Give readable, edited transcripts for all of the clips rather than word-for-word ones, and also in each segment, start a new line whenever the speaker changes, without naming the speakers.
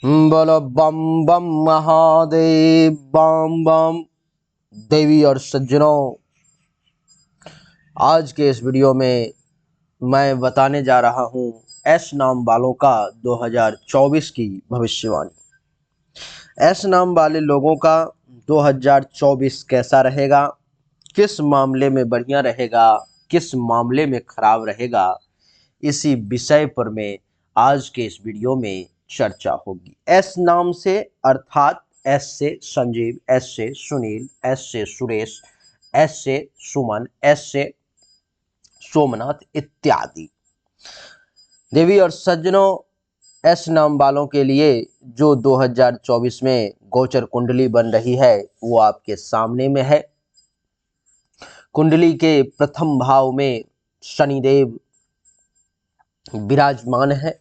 बोलो बम बम महादेव बम बम। देवी और सज्जनों, आज के इस वीडियो में मैं बताने जा रहा हूँ एस नाम वालों का 2024 की भविष्यवाणी। एस नाम वाले लोगों का 2024 कैसा रहेगा, किस मामले में बढ़िया रहेगा, किस मामले में खराब रहेगा, इसी विषय पर मैं आज के इस वीडियो में चर्चा होगी। एस नाम से अर्थात एस से संजीव, एस से सुनील, एस से सुरेश, एस से सुमन, एस से सोमनाथ इत्यादि। देवी और सज्जनों, एस नाम वालों के लिए जो 2024 में गोचर कुंडली बन रही है वो आपके सामने में है। कुंडली के प्रथम भाव में शनिदेव विराजमान है,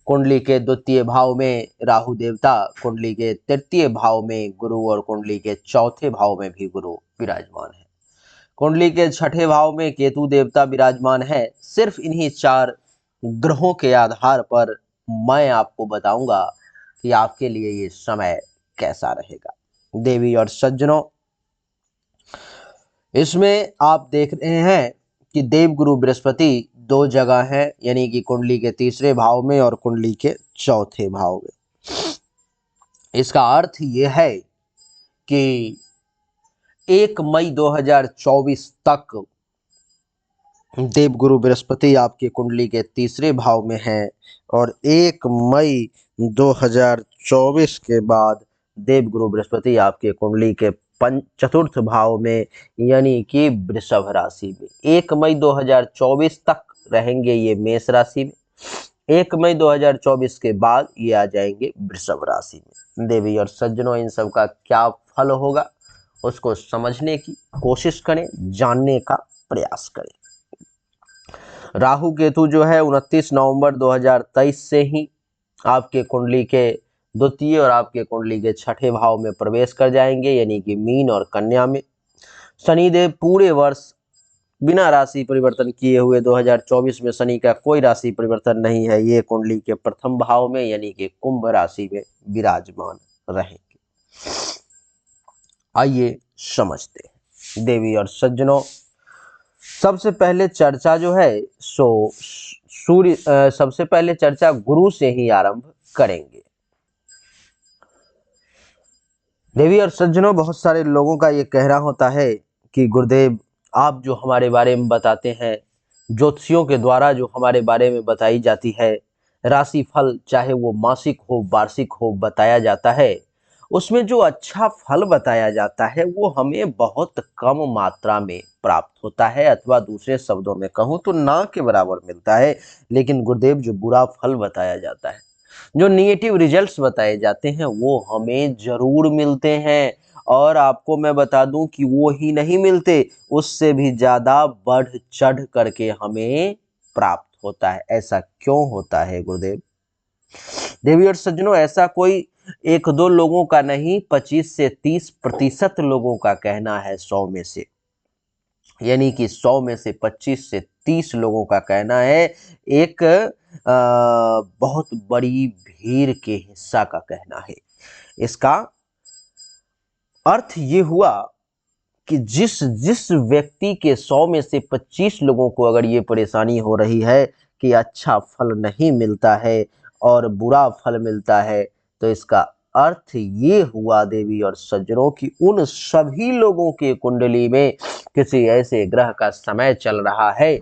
कुंडली के द्वितीय भाव में राहु देवता, कुंडली के तृतीय भाव में गुरु और कुंडली के चौथे भाव में भी गुरु विराजमान है। कुंडली के छठे भाव में केतु देवता विराजमान है। सिर्फ इन्हीं चार ग्रहों के आधार पर मैं आपको बताऊंगा कि आपके लिए ये समय कैसा रहेगा। देवी और सज्जनों, इसमें आप देख रहे हैं कि देव गुरु बृहस्पति दो जगह हैं, यानी कि कुंडली के तीसरे भाव में और कुंडली के चौथे भाव में। इसका अर्थ यह है कि 1 मई 2024 तक देवगुरु बृहस्पति आपकी कुंडली के तीसरे भाव में है और 1 मई 2024 के बाद देवगुरु बृहस्पति आपके कुंडली के चतुर्थ भाव में यानी कि वृषभ राशि में 1 मई 2024 तक रहेंगे ये मेष राशि में। 1 मई 2024 के बाद ये आ जाएंगे वृषभ राशि में। देवी और सज्जनों, इन सब का क्या फल होगा उसको समझने की कोशिश करें, जानने का प्रयास करें। राहु केतु जो है 29 नवंबर 2023 से ही आपके कुंडली के द्वितीय और आपके कुंडली के छठे भाव में प्रवेश कर जाएंगे, यानी कि मीन और कन्या में। शनिदेव पूरे वर्ष बिना राशि परिवर्तन किए हुए 2024 में शनि का कोई राशि परिवर्तन नहीं है, ये कुंडली के प्रथम भाव में यानी कि कुंभ राशि में विराजमान रहेंगे। आइए समझते हैं। देवी और सज्जनों, सबसे पहले चर्चा जो है सबसे पहले चर्चा गुरु से ही आरंभ करेंगे। देवी और सज्जनों, बहुत सारे लोगों का ये कहना होता है कि गुरुदेव आप जो हमारे बारे में बताते हैं, ज्योतिषियों के द्वारा जो हमारे बारे में बताई जाती है राशि फल, चाहे वो मासिक हो वार्षिक हो, बताया जाता है, उसमें जो अच्छा फल बताया जाता है वो हमें बहुत कम मात्रा में प्राप्त होता है, अथवा दूसरे शब्दों में कहूँ तो ना के बराबर मिलता है। लेकिन गुरुदेव जो बुरा फल बताया जाता है, जो निगेटिव रिजल्ट्स बताए जाते हैं वो हमें जरूर मिलते हैं। और आपको मैं बता दूं कि वो ही नहीं मिलते, उससे भी ज्यादा बढ़ चढ़ करके हमें प्राप्त होता है। ऐसा क्यों होता है गुरुदेव? देवी और सज्जनों, ऐसा कोई एक दो लोगों का नहीं, 25 से 30% लोगों का कहना है 100 में से, यानी कि 100 में से 25 से 30 लोगों का कहना है। एक बहुत बड़ी भीड़ के हिस्सा का कहना है। इसका अर्थ ये हुआ कि जिस जिस व्यक्ति के 100 में से 25 लोगों को अगर ये परेशानी हो रही है कि अच्छा फल नहीं मिलता है और बुरा फल मिलता है, तो इसका अर्थ ये हुआ देवी और सज्जनों कि उन सभी लोगों के कुंडली में किसी ऐसे ग्रह का समय चल रहा है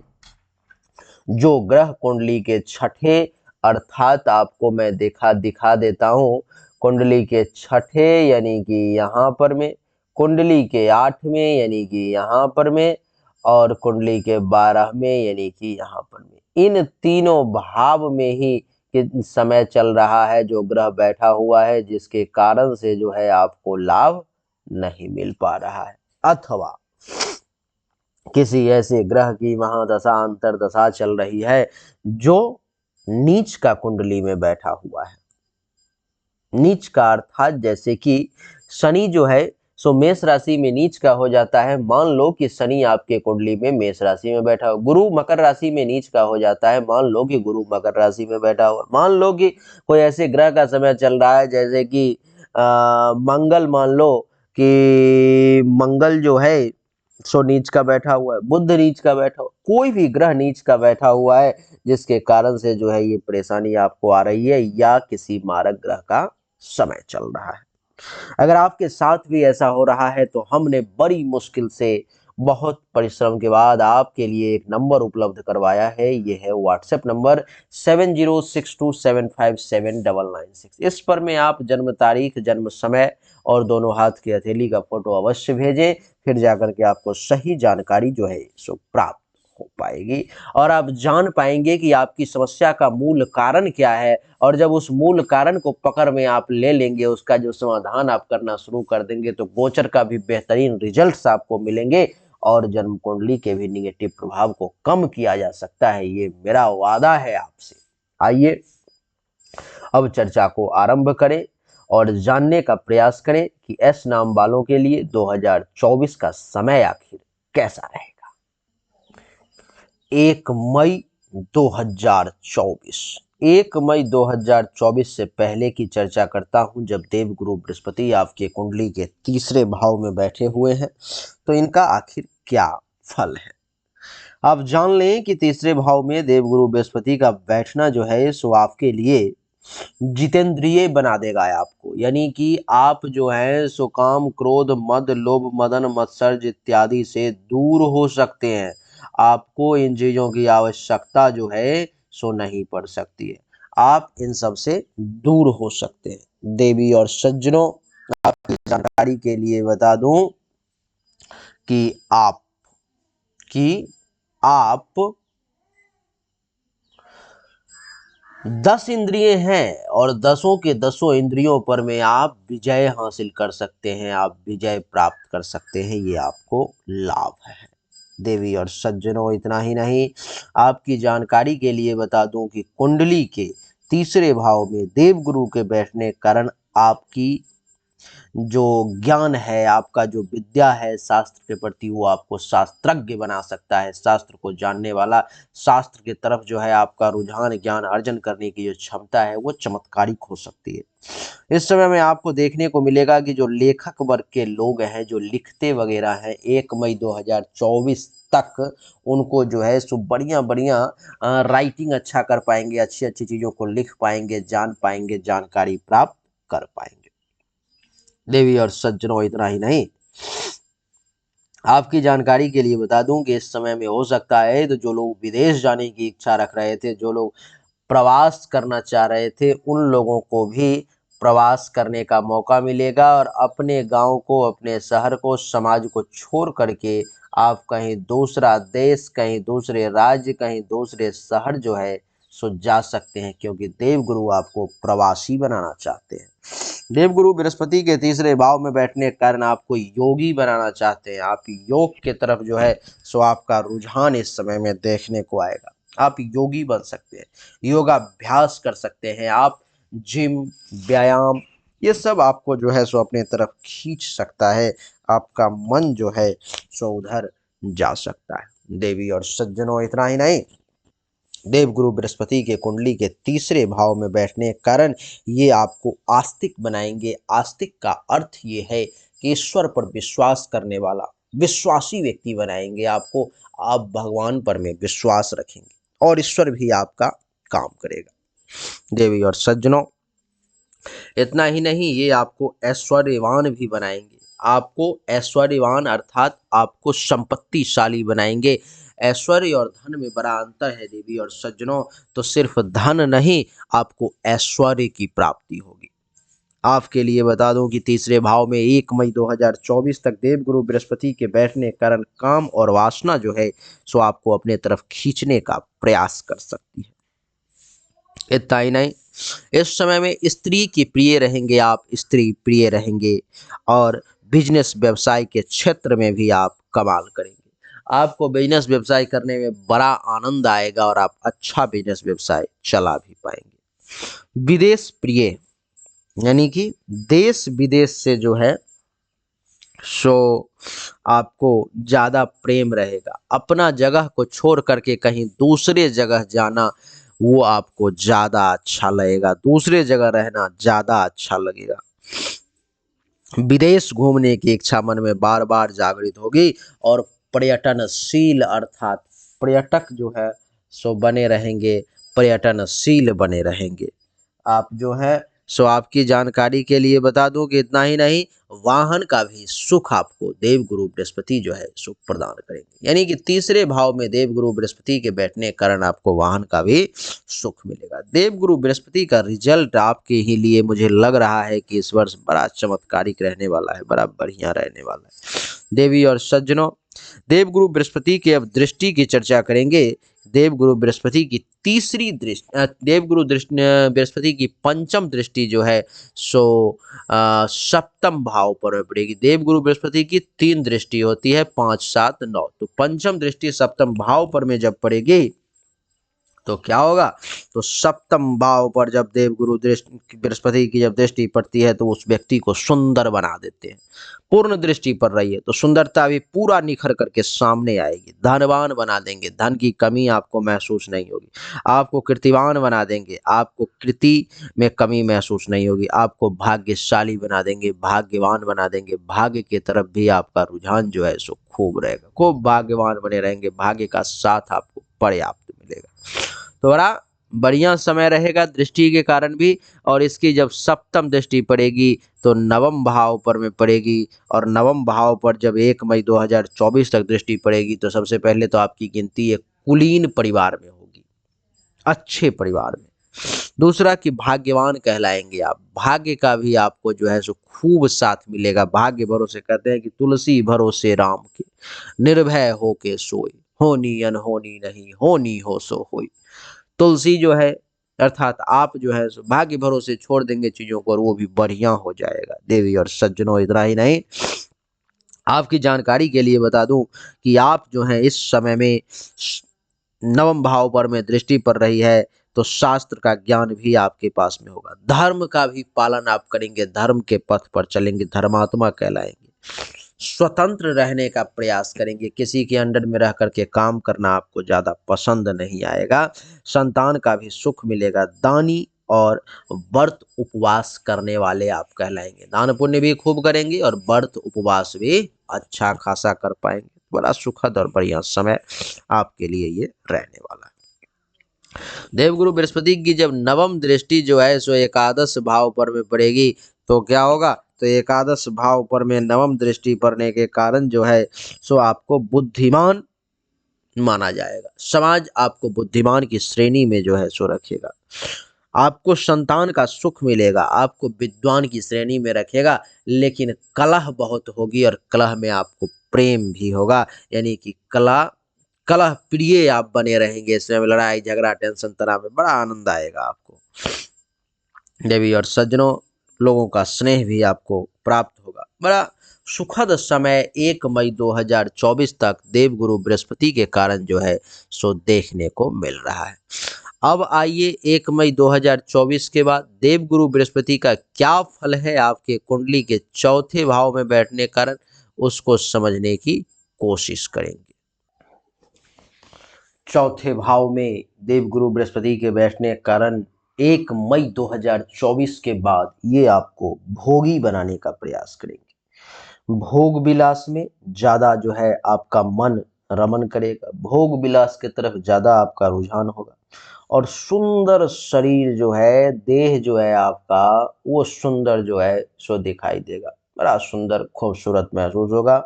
जो ग्रह कुंडली के छठे, अर्थात आपको मैं दिखा देता हूं, कुंडली के छठे यानी कि यहाँ पर में, कुंडली के 8वें यानी कि यहाँ पर में, और कुंडली के 12वें यानी कि यहाँ पर में। इन तीनों भाव में ही समय चल रहा है जो ग्रह बैठा हुआ है, जिसके कारण से जो है आपको लाभ नहीं मिल पा रहा है, अथवा किसी ऐसे ग्रह की महादशा अंतरदशा चल रही है जो नीच का कुंडली में बैठा हुआ है। नीच का अर्थात जैसे कि शनि जो है सो मेष राशि में नीच का हो जाता है। मान लो कि शनि आपके कुंडली में मेष राशि में बैठा हो। गुरु मकर राशि में नीच का हो जाता है। मान लो कि गुरु मकर राशि में बैठा हुआ। मान लो कि कोई ऐसे ग्रह का समय चल रहा है जैसे कि मंगल, मान लो कि मंगल जो है सो नीच का बैठा हुआ है, बुध नीच का बैठा हुआ, कोई भी ग्रह नीच का बैठा हुआ है जिसके कारण से जो है ये परेशानी आपको आ रही है, या किसी मारक ग्रह का समय चल रहा है। अगर आपके साथ भी ऐसा हो रहा है तो हमने बड़ी मुश्किल से, बहुत परिश्रम के बाद आपके लिए एक नंबर उपलब्ध करवाया है। ये है व्हाट्सएप नंबर 7062757996। इस पर में आप जन्म तारीख, जन्म समय और दोनों हाथ की हथेली का फोटो अवश्य भेजें, फिर जाकर के आपको सही जानकारी जो है सो प्राप्त हो पाएगी और आप जान पाएंगे कि आपकी समस्या का मूल कारण क्या है। और जब उस मूल कारण को पकड़ में आप ले लेंगे, उसका जो समाधान आप करना शुरू कर देंगे, तो गोचर का भी बेहतरीन रिजल्ट्स आपको मिलेंगे और जन्म कुंडली के भी निगेटिव प्रभाव को कम किया जा सकता है। ये मेरा वादा है आपसे। आइए अब चर्चा को आरंभ करें और जानने का प्रयास करें कि एस नाम वालों के लिए 2024 का समय आखिर कैसा रहेगा। 1 मई 2024। 1 मई 2024 से पहले की चर्चा करता हूं, जब देवगुरु बृहस्पति आपके कुंडली के तीसरे भाव में बैठे हुए हैं तो इनका आखिर क्या फल है। आप जान लें कि तीसरे भाव में देवगुरु बृहस्पति का बैठना जो है सो आपके लिए जितेंद्रिय बना देगा आपको, यानी कि आप जो है सो काम, क्रोध, मद, लोभ, मदन, मत्सर्ज इत्यादि से दूर हो सकते हैं। आपको इन चीजों की आवश्यकता जो है सो नहीं पड़ सकती है, आप इन सब से दूर हो सकते हैं। देवी और सज्जनों, आपकी जानकारी के लिए बता दूं कि आप 10 इंद्रिय हैं और 10 के 10 इंद्रियों पर में आप विजय हासिल कर सकते हैं, आप विजय प्राप्त कर सकते हैं, ये आपको लाभ है। देवी और सज्जनों, इतना ही नहीं, आपकी जानकारी के लिए बता दूं कि कुंडली के तीसरे भाव में देवगुरु के बैठने के कारण आपकी जो ज्ञान है, आपका जो विद्या है शास्त्र के प्रति, वो आपको शास्त्रज्ञ बना सकता है। शास्त्र को जानने वाला, शास्त्र की तरफ जो है आपका रुझान, ज्ञान अर्जन करने की जो क्षमता है वो चमत्कारिक हो सकती है। इस समय में आपको देखने को मिलेगा कि जो लेखक वर्ग के लोग हैं, जो लिखते वगैरह हैं, 1 मई 2024 तक उनको जो है सो बढ़िया बढ़िया राइटिंग अच्छा कर पाएंगे, अच्छी अच्छी चीज़ों को लिख पाएंगे, जान पाएंगे, जानकारी प्राप्त कर पाएंगे। देवी और सज्जनों, इतना ही नहीं, आपकी जानकारी के लिए बता दूं कि इस समय में हो सकता है तो जो लोग विदेश जाने की इच्छा रख रहे थे, जो लोग प्रवास करना चाह रहे थे, उन लोगों को भी प्रवास करने का मौका मिलेगा और अपने गांव को, अपने शहर को, समाज को छोड़ करके आप कहीं दूसरा देश, कहीं दूसरे राज्य, कहीं दूसरे शहर जो है सो जा सकते हैं, क्योंकि देवगुरु आपको प्रवासी बनाना चाहते हैं। देवगुरु बृहस्पति के तीसरे भाव में बैठने के कारण आपको योगी बनाना चाहते हैं। आप योग के तरफ जो है सो आपका रुझान इस समय में देखने को आएगा। आप योगी बन सकते हैं, योगाभ्यास कर सकते हैं, आप जिम, व्यायाम, ये सब आपको जो है सो अपने तरफ खींच सकता है। आपका मन जो है सो उधर जा सकता है। देवी और सज्जनों, इतना ही नहीं, देवगुरु बृहस्पति के कुंडली के तीसरे भाव में बैठने के कारण ये आपको आस्तिक बनाएंगे। आस्तिक का अर्थ ये है कि ईश्वर पर विश्वास करने वाला, विश्वासी व्यक्ति बनाएंगे आपको। आप भगवान पर में विश्वास रखेंगे और ईश्वर भी आपका काम करेगा। देवी और सज्जनों, इतना ही नहीं, ये आपको ऐश्वर्यवान भी बनाएंगे। आपको ऐश्वर्यवान अर्थात आपको संपत्तिशाली बनाएंगे। ऐश्वर्य और धन में बड़ा अंतर है देवी और सज्जनों। तो सिर्फ धन नहीं, आपको ऐश्वर्य की प्राप्ति होगी। आपके लिए बता दूं कि तीसरे भाव में 1 मई 2024 तक देवगुरु बृहस्पति के बैठने के कारण काम और वासना जो है सो आपको अपने तरफ खींचने का प्रयास कर सकती है। इतना ही नहीं, इस समय में स्त्री की प्रिय रहेंगे, आप स्त्री प्रिय रहेंगे और बिजनेस व्यवसाय के क्षेत्र में भी आप कमाल करेंगे। आपको बिजनेस व्यवसाय करने में बड़ा आनंद आएगा और आप अच्छा बिजनेस व्यवसाय चला भी पाएंगे। विदेश प्रिय, यानी कि देश विदेश से जो है सो आपको ज़्यादा प्रेम रहेगा। अपना जगह को छोड़ करके कहीं दूसरे जगह जाना वो आपको ज़्यादा अच्छा लगेगा, दूसरे जगह रहना ज़्यादा अच्छा लगेगा। विदेश घूमने की इच्छा मन में बार बार जागृत होगी और पर्यटनशील अर्थात पर्यटक जो है सो बने रहेंगे, पर्यटनशील बने रहेंगे। आप जो है सो आपकी जानकारी के लिए बता दूं कि इतना ही नहीं, वाहन का भी सुख आपको देवगुरु बृहस्पति जो है सुख प्रदान करेंगे। यानी कि तीसरे भाव में देवगुरु बृहस्पति के बैठने के कारण आपको वाहन का भी सुख मिलेगा। देवगुरु बृहस्पति का रिजल्ट आपके ही लिए मुझे लग रहा है कि इस वर्ष बड़ा चमत्कारिक रहने वाला है, बड़ा बढ़िया रहने वाला है। देवी और सज्जनों, देवगुरु बृहस्पति की अब दृष्टि की चर्चा करेंगे। देवगुरु बृहस्पति की तीसरी दृष्टि, देवगुरु बृहस्पति की पंचम दृष्टि जो है सो सप्तम भाव पर पड़ेगी। देवगुरु बृहस्पति की 3 दृष्टि होती है, 5, 7, 9, तो पंचम दृष्टि सप्तम भाव पर में जब पड़ेगी तो क्या होगा, तो सप्तम भाव पर जब देवगुरु दृष्टि बृहस्पति की जब दृष्टि पड़ती है तो उस व्यक्ति को सुंदर बना देते हैं। पूर्ण दृष्टि पड़ रही है तो सुंदरता भी पूरा निखर करके सामने आएगी। धनवान बना देंगे, धन की कमी आपको महसूस नहीं होगी। आपको कीर्तिवान बना देंगे, आपको कीर्ति में कमी महसूस नहीं होगी। आपको भाग्यशाली बना देंगे, भाग्यवान बना देंगे। भाग्य की तरफ भी आपका रुझान जो है सो खूब रहेगा, खूब भाग्यवान बने रहेंगे। भाग्य का साथ आपको पर्याप्त मिलेगा। तो बड़ा बढ़िया समय रहेगा दृष्टि के कारण भी। और इसकी जब सप्तम दृष्टि पड़ेगी तो नवम भाव पर में पड़ेगी, और नवम भाव पर जब 1 मई 2024 तक दृष्टि पड़ेगी तो सबसे पहले तो आपकी गिनती एक कुलीन परिवार में होगी, अच्छे परिवार में। दूसरा कि भाग्यवान कहलाएंगे आप, भाग्य का भी आपको जो है सो खूब साथ मिलेगा। भाग्य भरोसे कहते हैं कि तुलसी भरोसे राम के, निर्भय हो के सोए, होनी अनहोनी नहीं, होनी हो सो होई। तुलसी जो है अर्थात आप जो है सो भाग्य भरोसे छोड़ देंगे चीजों को और वो भी बढ़िया हो जाएगा। देवी और सज्जनों, इतना ही नहीं, आपकी जानकारी के लिए बता दूं कि आप जो है इस समय में नवम भाव पर में दृष्टि पड़ रही है तो शास्त्र का ज्ञान भी आपके पास में होगा। धर्म का भी पालन आप करेंगे, धर्म के पथ पर चलेंगे, धर्मात्मा कहलाएंगे। स्वतंत्र रहने का प्रयास करेंगे, किसी के अंडर में रह करके काम करना आपको ज़्यादा पसंद नहीं आएगा। संतान का भी सुख मिलेगा। दानी और व्रत उपवास करने वाले आप कहलाएंगे। दान पुण्य भी खूब करेंगे और व्रत उपवास भी अच्छा खासा कर पाएंगे। बड़ा सुखद और बढ़िया समय आपके लिए ये रहने वाला है। देवगुरु बृहस्पति की जब नवम दृष्टि जो है सो एकादश भाव पर में पड़ेगी तो क्या होगा, तो एकादश भाव पर में नवम दृष्टि पड़ने के कारण जो है सो आपको बुद्धिमान माना जाएगा। समाज आपको बुद्धिमान की श्रेणी में जो है सो रखेगा। आपको संतान का सुख मिलेगा, आपको विद्वान की श्रेणी में रखेगा। लेकिन कलह बहुत होगी और कलह में आपको प्रेम भी होगा। यानी कि कलह प्रिय आप बने रहेंगे। इसमें लड़ाई झगड़ा टेंशन तनाव में बड़ा आनंद आएगा आपको। देवी और सज्जनों, लोगों का स्नेह भी आपको प्राप्त होगा। बड़ा सुखद समय 1 मई 2024 तक देवगुरु बृहस्पति के कारण जो है सो देखने को मिल रहा है। अब आइए 1 मई 2024 के बाद देवगुरु बृहस्पति का क्या फल है आपके कुंडली के चौथे भाव में बैठने कारण, उसको समझने की कोशिश करेंगे। चौथे भाव में देवगुरु बृहस्पति के बैठने के कारण 1 मई 2024 के बाद ये आपको भोगी बनाने का प्रयास करेंगे। भोग विलास में ज्यादा जो है आपका मन रमन करेगा, भोग विलास की तरफ ज्यादा आपका रुझान होगा और सुंदर शरीर जो है, देह जो है आपका, वो सुंदर जो है सो दिखाई देगा। बड़ा सुंदर खूबसूरत महसूस होगा।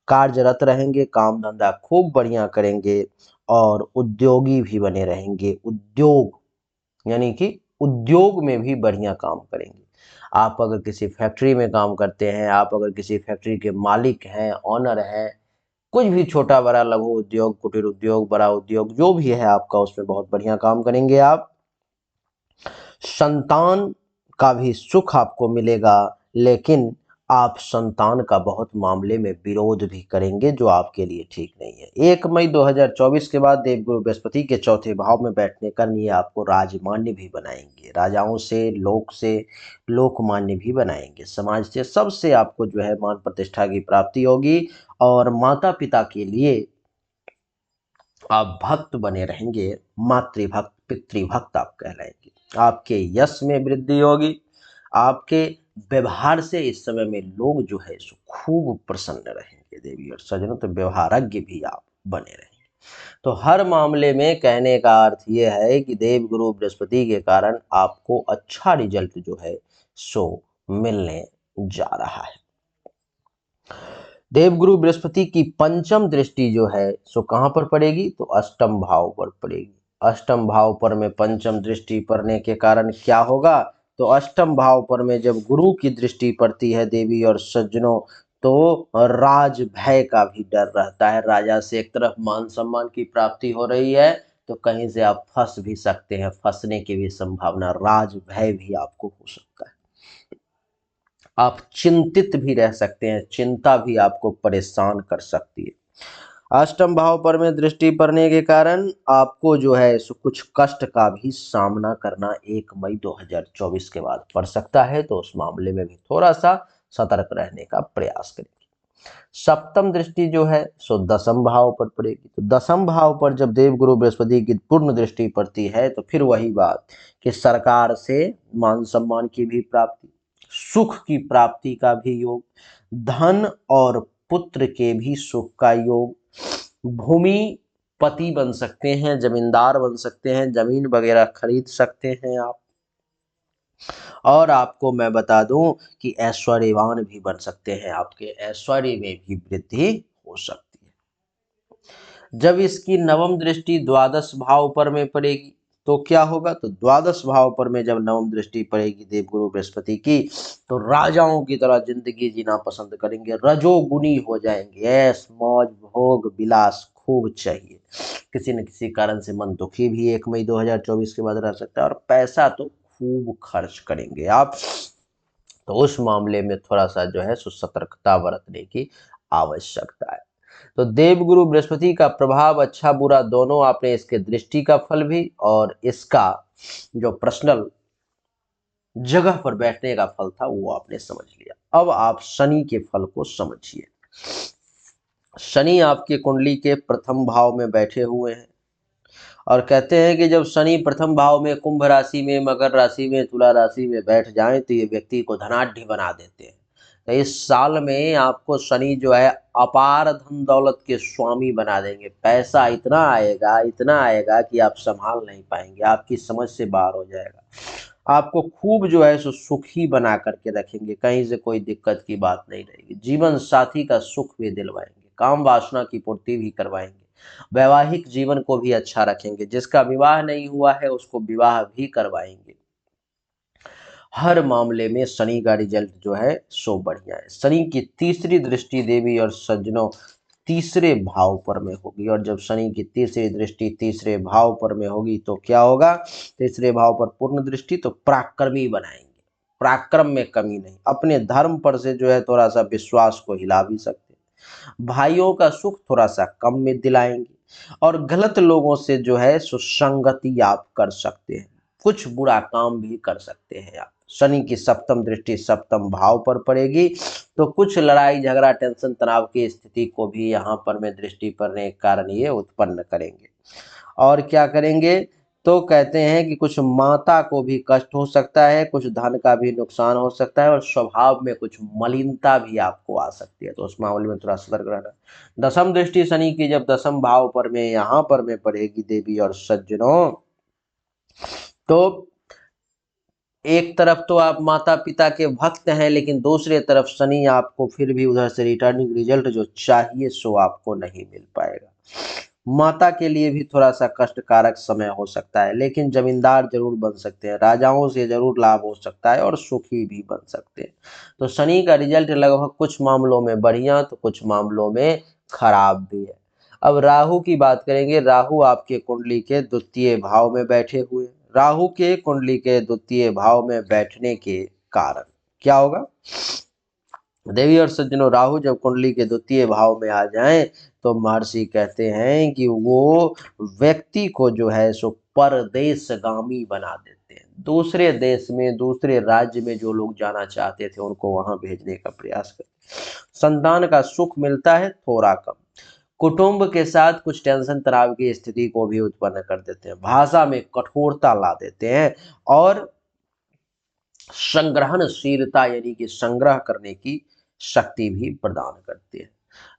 कार्यरत रहेंगे, काम धंधा खूब बढ़िया करेंगे और उद्योगी भी बने रहेंगे। उद्योग यानी कि उद्योग में भी बढ़िया काम करेंगे। आप अगर किसी फैक्ट्री में काम करते हैं, आप अगर किसी फैक्ट्री के मालिक हैं, ऑनर हैं, कुछ भी छोटा बड़ा लघु उद्योग, कुटीर उद्योग, बड़ा उद्योग जो भी है आपका, उसमें बहुत बढ़िया काम करेंगे आप। संतान का भी सुख आपको मिलेगा, लेकिन आप संतान का बहुत मामले में विरोध भी करेंगे, जो आपके लिए ठीक नहीं है। 1 मई 2024 के बाद देवगुरु बृहस्पति के चौथे भाव में बैठने का ये आपको राजमान्य भी बनाएंगे, राजाओं से लोकमान्य भी बनाएंगे, समाज से सबसे आपको जो है मान प्रतिष्ठा की प्राप्ति होगी और माता पिता के लिए आप भक्त बने रहेंगे, मातृभक्त पितृभक्त आप कहलाएंगे। आपके यश में वृद्धि होगी, आपके व्यवहार से इस समय में लोग जो है सो खूब प्रसन्न रहेंगे देवी और सज्जनों, तो व्यवहारज्ञ भी आप बने रहेंगे। तो हर मामले में कहने का अर्थ यह है कि देव गुरु बृहस्पति के कारण आपको अच्छा रिजल्ट जो है सो मिलने जा रहा है। देवगुरु बृहस्पति की पंचम दृष्टि जो है सो कहां पर पड़ेगी, तो अष्टम भाव पर पड़ेगी। अष्टम भाव पर में पंचम दृष्टि पड़ने के कारण क्या होगा, तो अष्टम भाव पर में जब गुरु की दृष्टि पड़ती है देवी और सज्जनों, तो राज भय का भी डर रहता है। राजा से एक तरफ मान सम्मान की प्राप्ति हो रही है, तो कहीं से आप फंस भी सकते हैं, फंसने की भी संभावना, राज भय भी आपको हो सकता है। आप चिंतित भी रह सकते हैं, चिंता भी आपको परेशान कर सकती है। अष्टम भाव पर में दृष्टि पड़ने के कारण आपको जो है सो कुछ कष्ट का भी सामना करना 1 मई 2024 के बाद पड़ सकता है, तो उस मामले में भी थोड़ा सा सतर्क रहने का प्रयास करेंगे। सप्तम दृष्टि जो है सो दसम भाव पर पड़ेगी, तो दसम भाव पर जब देवगुरु बृहस्पति की पूर्ण दृष्टि पड़ती है, तो फिर वही बात कि सरकार से मान सम्मान की भी प्राप्ति, सुख की प्राप्ति का भी योग, धन और पुत्र के भी सुख का योग, भूमि पति बन सकते हैं, जमींदार बन सकते हैं, जमीन वगैरह खरीद सकते हैं आप। और आपको मैं बता दूं कि ऐश्वर्यवान भी बन सकते हैं, आपके ऐश्वर्य में भी वृद्धि हो सकती है। जब इसकी नवम दृष्टि द्वादश भाव पर में पड़ेगी, तो क्या होगा, तो द्वादश भाव पर में जब नवम दृष्टि पड़ेगी देवगुरु बृहस्पति की, तो राजाओं की तरह जिंदगी जीना पसंद करेंगे, रजोगुनी हो जाएंगे, ऐश मौज भोग विलास खूब चाहिए। किसी न किसी कारण से मन दुखी भी 1 मई 2024 के बाद रह सकता है, और पैसा तो खूब खर्च करेंगे आप, तो उस मामले में थोड़ा सा जो है सतर्कता बरतने की आवश्यकता है। तो देवगुरु बृहस्पति का प्रभाव अच्छा बुरा दोनों, आपने इसके दृष्टि का फल भी और इसका जो पर्सनल जगह पर बैठने का फल था वो आपने समझ लिया। अब आप शनि के फल को समझिए। शनि आपके कुंडली के प्रथम भाव में बैठे हुए हैं, और कहते हैं कि जब शनि प्रथम भाव में कुंभ राशि में, मकर राशि में, तुला राशि में बैठ जाएं, तो ये व्यक्ति को धनाढ्य बना देते हैं। तो इस साल में आपको शनि जो है अपार धन दौलत के स्वामी बना देंगे। पैसा इतना आएगा कि आप संभाल नहीं पाएंगे, आपकी समझ से बाहर हो जाएगा। आपको खूब जो है सो सुखी बना करके रखेंगे, कहीं से कोई दिक्कत की बात नहीं रहेगी। जीवन साथी का सुख भी दिलवाएंगे, काम वासना की पूर्ति भी करवाएंगे, वैवाहिक जीवन को भी अच्छा रखेंगे, जिसका विवाह नहीं हुआ है उसको विवाह भी करवाएंगे। हर मामले में शनि का रिजल्ट जो है सो बढ़िया है। शनि की तीसरी दृष्टि देवी और सज्जनों तीसरे भाव पर में होगी, और जब शनि की तीसरी दृष्टि तीसरे भाव पर में होगी तो क्या होगा, तीसरे भाव पर पूर्ण दृष्टि, तो पराक्रमी बनाएंगे, पराक्रम में कमी नहीं, अपने धर्म पर से जो है थोड़ा सा विश्वास को हिला भी सकते, भाइयों का सुख थोड़ा सा कम में दिलाएंगे, और गलत लोगों से जो है सुसंगति आप कर सकते हैं, कुछ बुरा काम भी कर सकते हैं आप। शनि की सप्तम दृष्टि सप्तम भाव पर पड़ेगी, तो कुछ लड़ाई झगड़ा टेंशन तनाव की स्थिति को भी यहाँ पर में दृष्टि पड़ने के कारण ये उत्पन्न करेंगे। और क्या करेंगे, तो कहते हैं कि कुछ माता को भी कष्ट हो सकता है, कुछ धन का भी नुकसान हो सकता है, और स्वभाव में कुछ मलिनता भी आपको आ सकती है, तो उस मामले में थोड़ा सतर्क रहना। दसम दृष्टि शनि की जब दसम भाव पर में यहाँ पर में पड़ेगी देवी और सज्जनों, तो एक तरफ तो आप माता पिता के भक्त हैं, लेकिन दूसरे तरफ शनि आपको फिर भी उधर से रिटर्निंग रिजल्ट जो चाहिए सो आपको नहीं मिल पाएगा। माता के लिए भी थोड़ा सा कष्टकारक समय हो सकता है, लेकिन जमींदार जरूर बन सकते हैं, राजाओं से जरूर लाभ हो सकता है, और सुखी भी बन सकते हैं। तो शनि का रिजल्ट लगभग कुछ मामलों में बढ़िया तो कुछ मामलों में खराब भी है। अब राहु की बात करेंगे। राहु आपके कुंडली के द्वितीय भाव में बैठे हुए, राहु के कुंडली के द्वितीय भाव में बैठने के कारण क्या होगा, देवी और सज्जनों, राहु जब कुंडली के द्वितीय भाव में आ जाएं तो महर्षि कहते हैं कि वो व्यक्ति को जो है सो परदेशगामी बना देते हैं। दूसरे देश में, दूसरे राज्य में जो लोग जाना चाहते थे उनको वहां भेजने का प्रयास करते हैं। संतान का सुख मिलता है थोड़ा कम। कुटुंब के साथ कुछ टेंशन तनाव की स्थिति को भी उत्पन्न कर देते हैं। भाषा में कठोरता ला देते हैं और संग्रहणशीलता यानी कि संग्रह करने की शक्ति भी प्रदान करती है।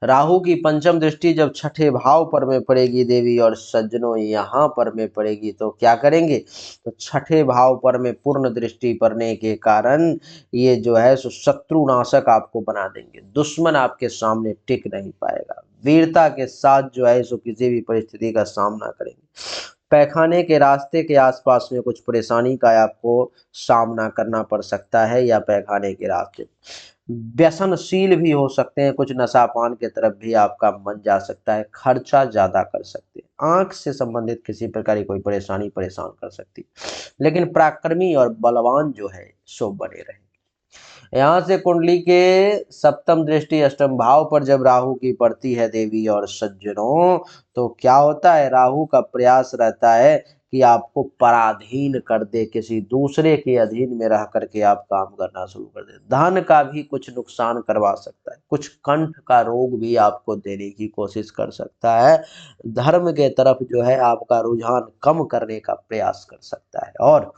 राहु की पंचम दृष्टि जब छठे भाव पर में पड़ेगी देवी और सज्जनों, यहाँ पर में पड़ेगी तो क्या करेंगे, तो छठे भाव पर में पूर्ण दृष्टि पड़ने के कारण ये जो है सो शत्रुनाशक आपको बना देंगे। दुश्मन आपके सामने टिक नहीं पाएगा। वीरता के साथ जो है सो किसी भी परिस्थिति का सामना करेंगे। पैखाने के रास्ते के आसपास में कुछ परेशानी का आपको सामना करना पड़ सकता है, या पैखाने के रास्ते व्यसनशील भी हो सकते हैं, कुछ नशापान के तरफ भी आपका मन जा सकता है, खर्चा ज्यादा कर सकते हैं, आंख से संबंधित किसी प्रकार की कोई परेशानी परेशान कर सकती है। लेकिन पराक्रमी और बलवान जो है सो बने रहे। यहाँ से कुंडली के सप्तम दृष्टि अष्टम भाव पर जब राहु की पड़ती है देवी और सज्जनों, तो क्या होता है, राहु का प्रयास रहता है कि आपको पराधीन कर दे, किसी दूसरे के अधीन में रह करके आप काम करना शुरू कर दे। धन का भी कुछ नुकसान करवा सकता है, कुछ कंठ का रोग भी आपको देने की कोशिश कर सकता है। धर्म के तरफ जो है आपका रुझान कम करने का प्रयास कर सकता है और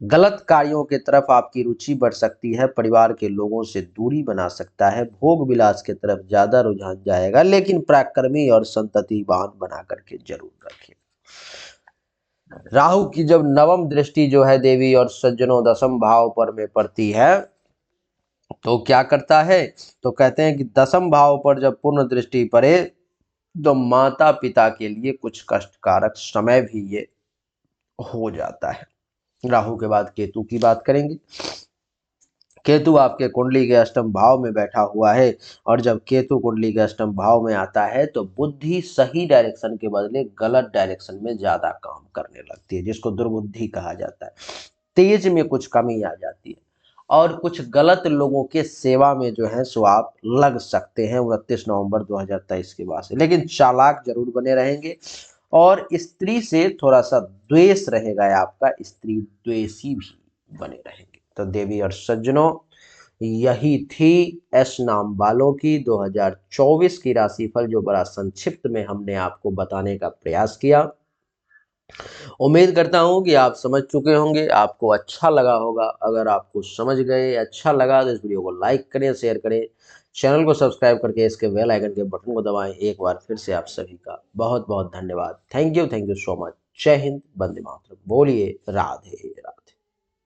गलत कार्यों के तरफ आपकी रुचि बढ़ सकती है। परिवार के लोगों से दूरी बना सकता है। भोग विलास के तरफ ज्यादा रुझान जाएगा, लेकिन पराक्रमी और संततिवान बना करके जरूर रखें। राहु की जब नवम दृष्टि जो है देवी और सज्जनों दसम भाव पर में पड़ती है तो क्या करता है, तो कहते हैं कि दसम भाव पर जब पूर्ण दृष्टि पड़े तो माता पिता के लिए कुछ कष्टकारक समय भी ये हो जाता है। राहु के बाद केतु की बात करेंगे। केतु आपके कुंडली के अष्टम भाव में बैठा हुआ है और जब केतु कुंडली के अष्टम भाव में आता है तो बुद्धि सही डायरेक्शन के बदले गलत डायरेक्शन में ज्यादा काम करने लगती है, जिसको दुर्बुद्धि कहा जाता है। तेज में कुछ कमी आ जाती है और कुछ गलत लोगों के सेवा में जो है सो आप लग सकते हैं 29 नवंबर 2023 के बाद से। लेकिन चालाक जरूर बने रहेंगे और स्त्री से थोड़ा सा द्वेष रहेगा, आपका स्त्री द्वेषी भी बने रहेंगे। तो देवी और सज्जनों, यही थी एस नाम वालों की 2024 की राशिफल, जो बड़ा संक्षिप्त में हमने आपको बताने का प्रयास किया। उम्मीद करता हूं कि आप समझ चुके होंगे, आपको अच्छा लगा होगा। अगर आपको समझ गए, अच्छा लगा तो इस वीडियो को लाइक करें, शेयर करें, चैनल को सब्सक्राइब करके इसके बेल आइकन के बटन को दबाएं। एक बार फिर से आप सभी का बहुत बहुत धन्यवाद। Thank you so much. जय हिंद, वंदे मातरम। बोलिए राधे राधे।